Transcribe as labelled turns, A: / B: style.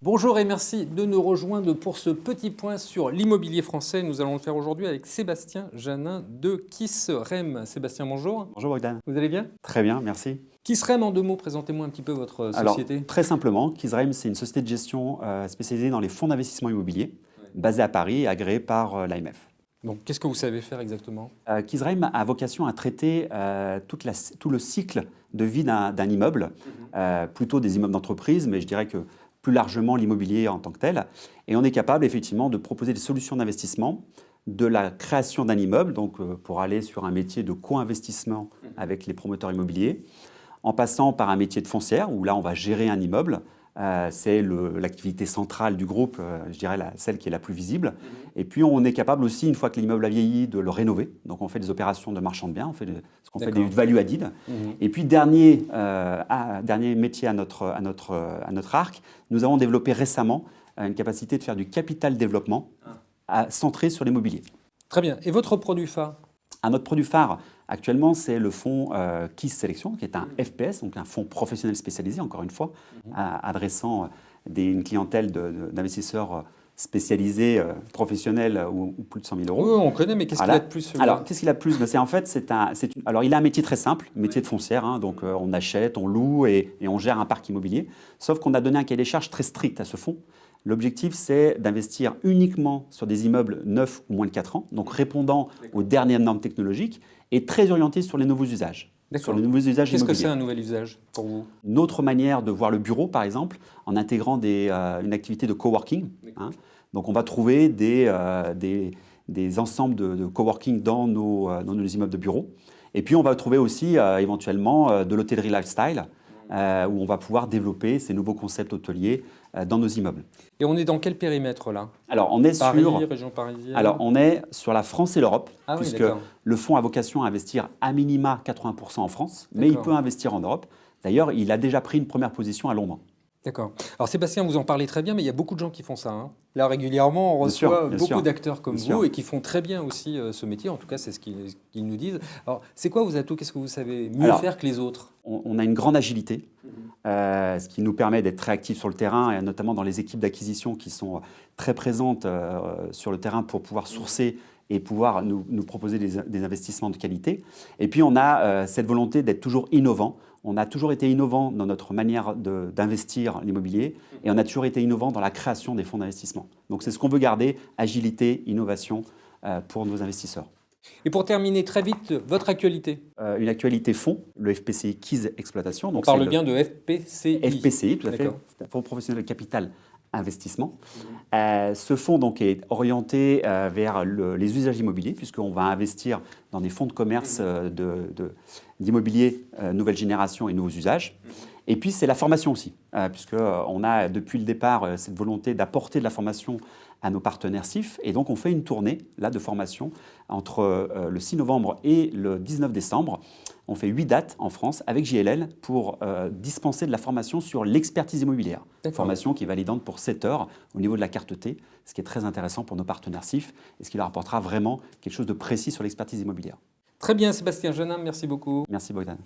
A: Bonjour et merci de nous rejoindre pour ce petit point sur l'immobilier français. Nous allons le faire aujourd'hui avec Sébastien Janin de Kissrem. Sébastien, bonjour.
B: Bonjour Bogdan.
A: Vous allez bien?
B: Très bien, merci.
A: Kissrem, en deux mots, présentez-moi un petit peu votre
B: Alors,
A: société.
B: très simplement, Kissrem, c'est une société de gestion spécialisée dans les fonds d'investissement immobilier, basée à Paris et agréée par l'AMF.
A: Donc, qu'est-ce que vous savez faire exactement?
B: Kissrem a vocation à traiter tout le cycle de vie d'un immeuble, plutôt des immeubles d'entreprise, mais je dirais que plus largement l'immobilier en tant que tel. Et on est capable effectivement de proposer des solutions d'investissement, de la création d'un immeuble, donc pour aller sur un métier de co-investissement avec les promoteurs immobiliers, en passant par un métier de foncière, où là on va gérer un immeuble. C'est l'activité centrale du groupe, je dirais celle qui est la plus visible. Et puis on est capable aussi, une fois que l'immeuble a vieilli, de le rénover. Donc on fait des opérations de marchand de biens, on fait ce qu'on fait des value added. Et puis dernier métier à notre arc, nous avons développé récemment une capacité de faire du capital développement centré sur l'immobilier.
A: Très bien. Et votre produit phare?
B: Notre produit phare, actuellement, c'est le fonds KISS Sélection, qui est un FPS, donc un fonds professionnel spécialisé, encore une fois, adressant une clientèle d'investisseurs spécialisés, professionnels ou plus de 100 000 euros.
A: Oui, on connaît, mais qu'est-ce qu'il a de plus?
B: Alors, qu'est-ce qu'il a de plus? En fait, alors, il a un métier très simple, métier de foncière, hein, donc on achète, on loue et on gère un parc immobilier. Sauf qu'on a donné un cahier des charges très strict à ce fonds. L'objectif, c'est d'investir uniquement sur des immeubles neufs ou moins de 4 ans, donc répondant aux dernières normes technologiques et très orienté sur les nouveaux usages. Sur les nouveaux usages
A: Qu'est-ce que
B: immobiliers.
A: c'est un nouvel usage pour vous?
B: Une autre manière de voir le bureau, par exemple, en intégrant une activité de coworking. Hein. Donc, on va trouver des ensembles de coworking dans nos immeubles de bureaux. Et puis, on va trouver aussi éventuellement de l'hôtellerie lifestyle, où on va pouvoir développer ces nouveaux concepts hôteliers dans nos immeubles.
A: Et on est dans quel périmètre là?
B: Alors, on est
A: Paris,
B: sur
A: région parisienne?
B: Alors, on est sur la France et l'Europe,
A: Ah oui,
B: puisque
A: d'accord.
B: le fonds a vocation à investir à minima 80% en France, mais il peut investir en Europe. D'ailleurs, il a déjà pris une première position à Londres.
A: D'accord. Alors Sébastien, vous en parlez très bien, mais il y a beaucoup de gens qui font ça. Hein. Là, régulièrement, on reçoit beaucoup d'acteurs comme vous et qui font très bien aussi ce métier. En tout cas, c'est ce qu'ils nous disent. Alors, c'est quoi vos atouts? Qu'est-ce que vous savez mieux faire que les autres?
B: On a une grande agilité, ce qui nous permet d'être très actifs sur le terrain, et notamment dans les équipes d'acquisition qui sont très présentes sur le terrain pour pouvoir sourcer et pouvoir nous proposer des investissements de qualité. Et puis, on a cette volonté d'être toujours innovant. On a toujours été innovant dans notre manière d'investir l'immobilier et on a toujours été innovant dans la création des fonds d'investissement. Donc, c'est ce qu'on veut garder, agilité, innovation pour nos investisseurs.
A: Et pour terminer très vite, votre actualité?
B: Une actualité fonds, le FPCI KISS Exploitation.
A: Donc on parle bien de FPCI.
B: FPCI, tout à fait, Fonds professionnel de capital investissement. Ce fonds donc, est orienté vers les usages immobiliers, puisqu'on va investir dans des fonds de commerce d'immobilier nouvelle génération et nouveaux usages. Et puis, c'est la formation aussi, puisqu'on a depuis le départ cette volonté d'apporter de la formation à nos partenaires CIF. Et donc, on fait une tournée là, de formation entre le 6 novembre et le 19 décembre. On fait 8 dates en France avec JLL pour dispenser de la formation sur l'expertise immobilière. Formation qui est validante pour 7 heures au niveau de la carte T, ce qui est très intéressant pour nos partenaires CIF et ce qui leur apportera vraiment quelque chose de précis sur l'expertise immobilière.
A: Très bien, Sébastien Janin, merci beaucoup.
B: Merci Bogdan.